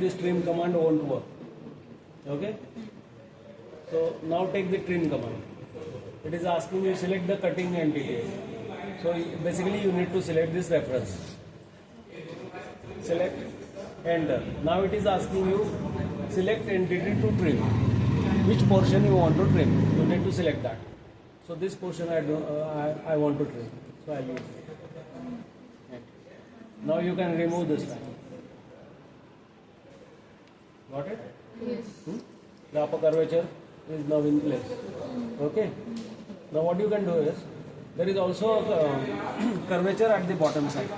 this trim command won't work. Okay, so now take the trim command. It is asking you select the cutting entity. So basically you need to select this reference. Select, enter. Now it is asking you select entity to trim. Which portion you want to trim? You need to select that. So this portion I want to trim. So I will use it. Now you can remove this line. Got it? Yes. The upper curvature is now in place. Okay. Now what you can do is there is also a curvature at the bottom side.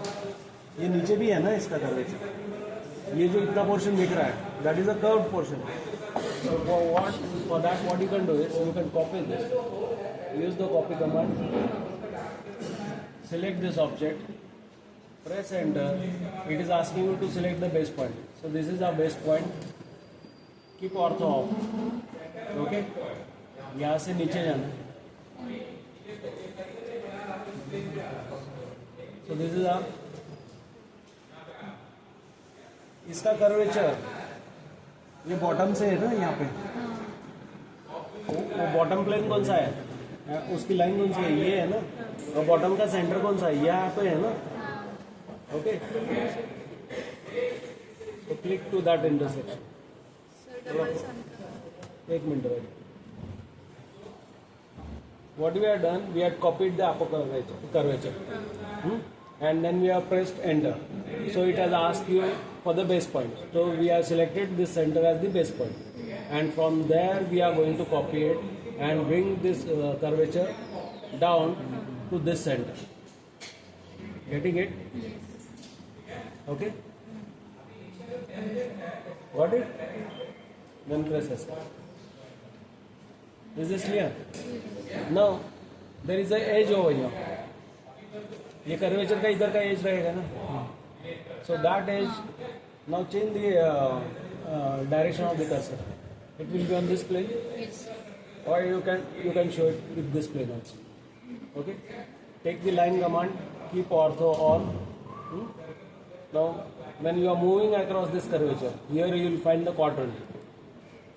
ये नीचे भी है ना इसका curvature. ये जो इतना portion दिख रहा है, that is a curved portion. So for that what you can do is you can copy this. Use the copy command. Select this object. Press enter. It is asking you to select the base point. So this is our base point. Keep ortho off. Okay. यहाँ से नीचे जाना. So this is our इसका curvature ये bottom से है ना यहाँ पे वो बॉटम प्लेन कौन सा है उसकी लाइन कौन सी है ये है ना और बॉटम का सेंटर कौन सा है यहाँ पे है ना ओके तो क्लिक टू दैट इंटरसेक्शन एक मिनट wait what we have done we had copied the upper curvature and then we have pressed enter so it has asked you for the base point so we have selected this center as the base point and from there we are going to copy it and bring this curvature down to this center. Getting it? Okay, got it? Then press escape. Is this clear? Now there is a edge over here. ये curvature का इधर का as रहेगा ना so that edge now change the direction of the cursor. It will be on this plane. Yes. Or you can show it with this plane also. Okay, take the line command, keep ortho on. Now when you are moving across this curvature, here you will find the quadrant.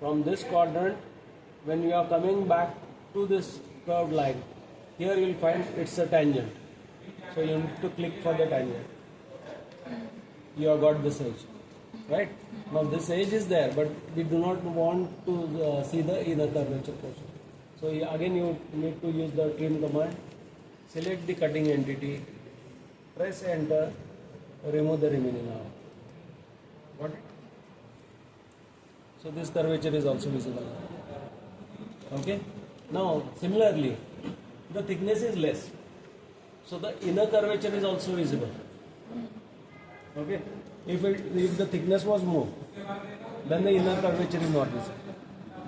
From this quadrant, when you are coming back to this curved line, here you will find it's a tangent. So you need to click for the tangent. You have got this edge, right? Now this edge is there, but we do not want to see the inner curvature portion. So again you need to use the trim command. Select the cutting entity, press enter, remove the remaining arm. Got it? So this curvature is also visible. Okay. Now similarly, the thickness is less, so the inner curvature is also visible. Okay. If the thickness was more, then the inner curvature is not visible.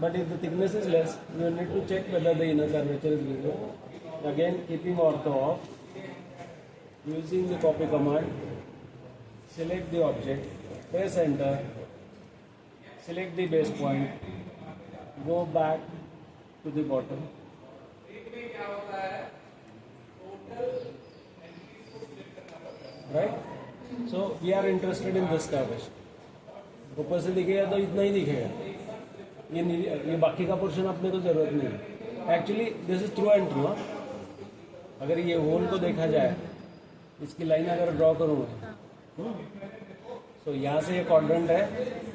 But if the thickness is less, you need to check whether the inner curvature is visible. Again, keeping ortho off, using the copy command, select the object, press enter, select the base point, go back to the bottom. Right? So we are interested in this curvature. ऊपर से दिखेगा तो इतना ही दिखेगा. ये बाकी का portion अपने को जरूरत नहीं है. Actually this is through and through. अगर ये होल को देखा जाए, इसकी लाइन अगर ड्रॉ करूँगा, तो यहाँ से ये क्वाड्रेंट है,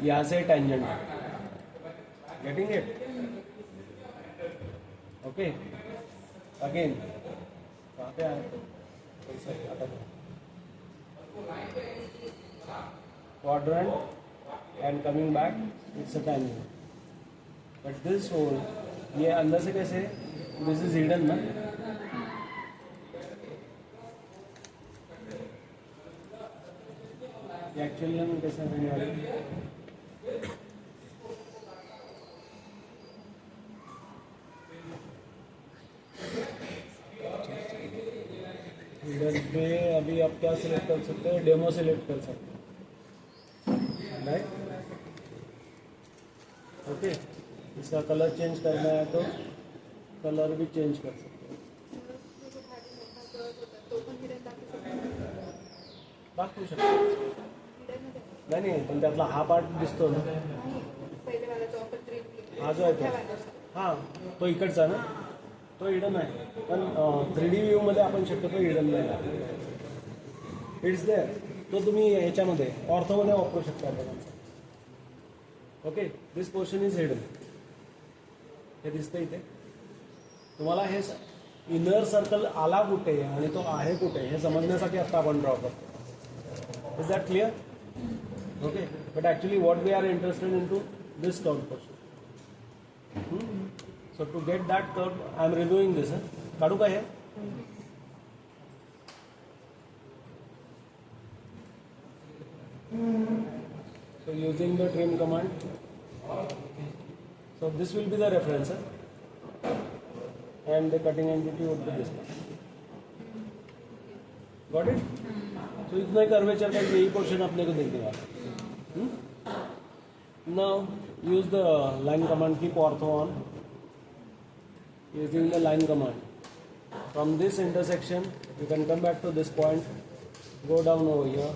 यहाँ से टेंजेंट है. Getting it? ओके. अगेन कहाँ पे आए? Quadrant and coming back, it's a tangent. But this hole, ये अंदर से कैसे? This is hidden ना? ये एक्चुअली हम कैसे होने वाले? हिडन पे अभी आप क्या सिलेक्ट कर सकते हैं? डेमो सिलेक्ट कर सकते हैं, राइट? ओके. इसका कलर चेंज करना है तो कलर भी चेंज कर सकते हैं. दाखवू शकतो. नाही नाही, पण त्यातला हा पार्ट दिसतो ना, पहिले वाला जो आपण ड्रीम केला हा जो आहे तो, मोठ्या वाल्याचा. हां तो इकडचा ना, तो हिडन आहे. पण 3D व्ह्यूमध्ये आपण शक्यतो हिडन नाही, इट्स देअर. तो तुम्ही ह्याच्यामध्ये ऑर्थोमध्ये वापरू शकता आपण. Okay, this portion is hidden. हे दिसतं इथे तुम्हाला. हे इनर सर्कल आला कुठे आणि तो आहे कुठे हे समजण्यासाठी आता आपण ड्रॉ करतो. Is that clear? Okay, but actually what we are interested in to this curve portion. So to get that curve I am reviewing this. काढू का हे? So using the trim command, so this will be the reference, and the cutting entity would be this one. Got it? So इतना curvature का यही portion अपने को देखने वाला. Now use the line command, keep ortho on. Using the line command, from this intersection you can come back to this point, go down over here,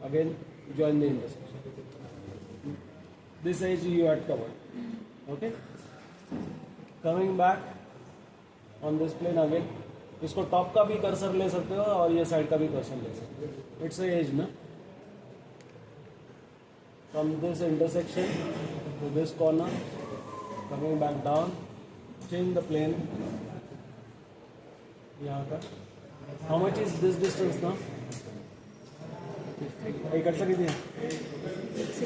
again join the intersection. This edge you had covered. Okay, coming back on this plane again, इसको top का भी cursor ले सकते हो और ये side का भी कर्सर ले सकते हो. इट्स ए एज ना. From this intersection to this corner, coming back down, change the plane. यहाँ का how much is this distance ना? इकडचं किती आहे?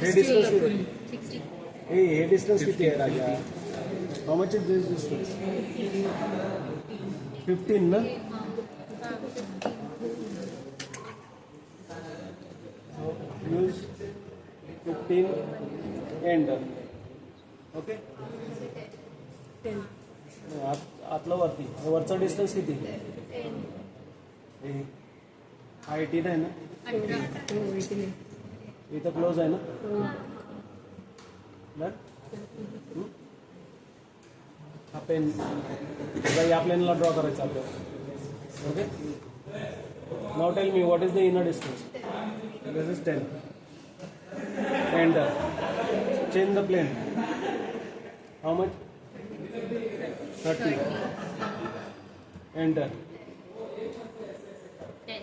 हे डिस्टन्स किती? हे डिस्टन्स किती आहे राजा? How much is this distance? 15 ना? Use 15 enter. ओके, आतलं वरती वरचा डिस्टन्स किती? हा 18 आहे ना? इथं क्लोज आहे ना? बरं, हा पेन या प्लेनला ड्रॉ करायचा आपल्याला. Okay, now tell me what is the inner distance? This is 10. Enter, change the plane. How much? 30. Enter.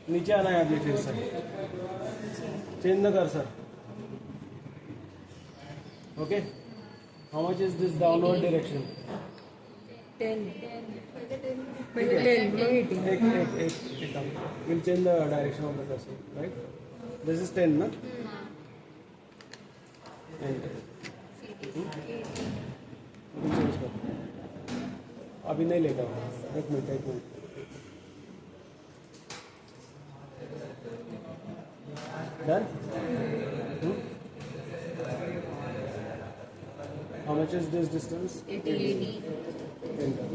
नीचे आना है अभी फिर से. Change the cursor. Okay, how much is this downward direction? 10. We'll change the direction of the cursor, right? This is 10, na? Enter. अभी change कर. अभी नहीं लेगा. एक minute. Done? How much is this distance? 80. Enter.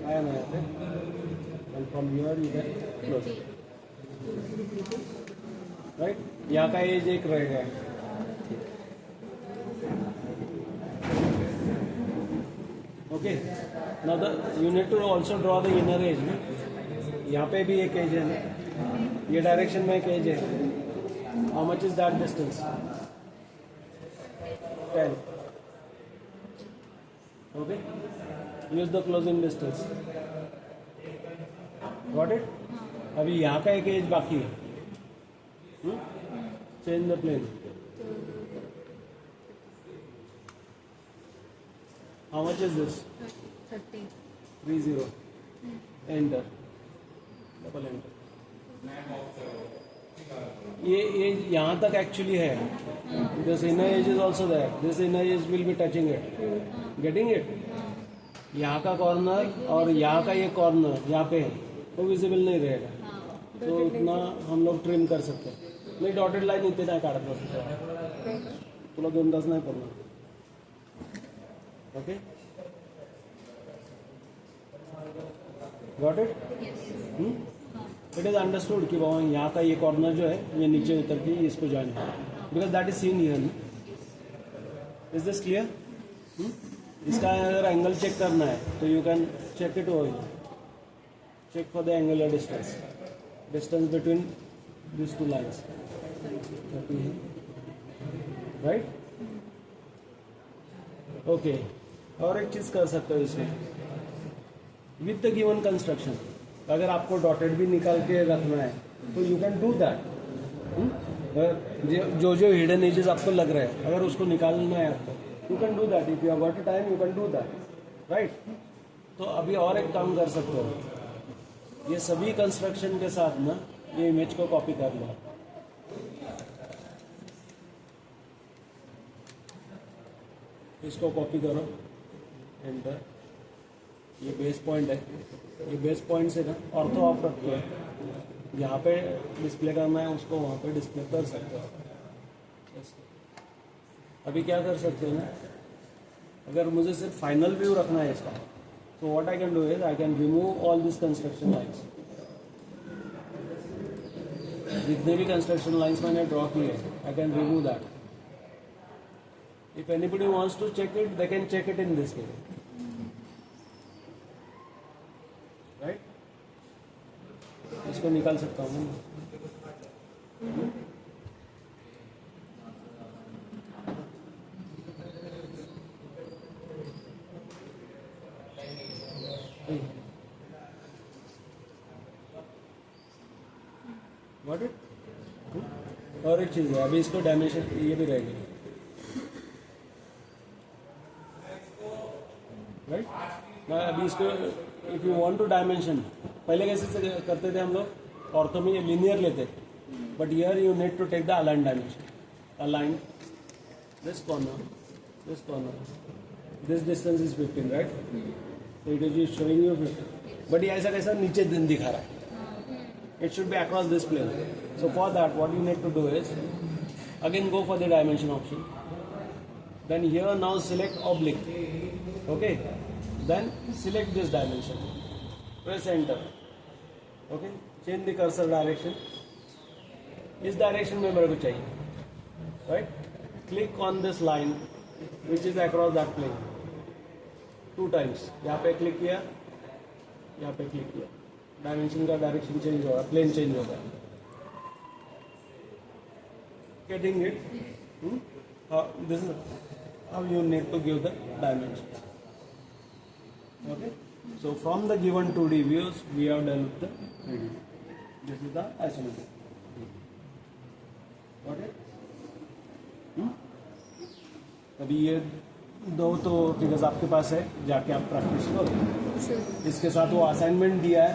I am here. And from here you can close. Right? यहाँ का as एक रहेगा. Okay. Now you need to also draw the inner edge. ना? यहाँ पे भी एक एज है ना? ये डायरेक्शन में एक एज है. How much is that distance? 10. Okay, use the closing distance. Got it? अभी यहाँ का एक एज बाकी है. Change the plane. How much is this? 30. 30. Enter. Double enter. ये यहाँ तक एक्चुअली है. This inner edge is also there. This inner edge will be touching it. Getting it? यहाँ का कॉर्नर और यहाँ का ये कॉर्नर यहाँ पे है, वो विजिबल नहीं रहेगा. तो उतना हम लोग ट्रिम कर सकते हैं. नहीं, डॉटेड लाइन इतने नाही काढत बसायचं. तुला 2 तास नाही पडणार. Okay, got it? It is understood कि बाबा यहाँ का ये कॉर्नर जो है ये नीचे उतर के इसको ज्वाइन है, because that is seen here. Is this clear? इसका अगर एंगल चेक करना है तो you can check it over. Check for the angular distance between these two lines. Right? Okay. और एक चीज कर सकते हो इसमें विद द गिवन कंस्ट्रक्शन. अगर आपको डॉटेड भी निकाल के रखना है तो यू कैन डू दैट. जो जो हिडन एजेस आपको लग रहा है अगर उसको निकालना है आपको, you can do that. If you have got a time you can do that. Right. तो अभी और एक काम कर सकते हो. ये सभी कंस्ट्रक्शन के साथ ना ये इमेज को कॉपी कर लो. इसको कॉपी करो, एंटर. ये बेस पॉइंट है. ये बेस पॉइंट से ना ऑर्थो ऑफ रखते हैं. जहाँ पे डिस्प्ले करना है उसको वहाँ पे डिस्प्ले कर सकते हो. अभी क्या कर सकते हो ना, अगर मुझे सिर्फ फाइनल व्यू रखना है इसका, तो what I can do is I can remove all this construction lines. जितने भी कंस्ट्रक्शन लाइन्स मैंने ड्रॉ किए I can remove that. If anybody wants to check it they can check it in this way. Right. इसको निकाल सकता हूँ. Got it? और एक चीज है, अभी इसको डायमेंशन ये भी रहेगी. राइट. अभी इसको if you want to dimension, पहले कैसे करते थे हम लोग, ऑर्थो में लीनियर लेते, but here you need to take the align dimension. Align this corner, this distance is 15. Right. So it is showing you 50. But ये ऐसा कैसा नीचे दिन दिखा रहा है. It should be across this plane. So for that, what you need to do is, again go for the dimension option. Then here now select oblique. Okay. Then select this dimension. Press enter. Okay. Change the cursor direction. इस direction में मेरे को चाहिए. Right. Click on this line, which is across that plane. 2 times. यहाँ पे click किया, यहाँ पे क्लिक किया. डायमेंशन का डायरेक्शन चेंज होगा, प्लेन चेंज होगा. Getting it? This is how you need to give the dimension. Okay. So from the given 2D views, we have developed the 3D. This is the isometric. Got it? अभी ये 2 तो figures आपके पास है, जाके आप practice करो. इसके साथ वो असाइनमेंट दिया है,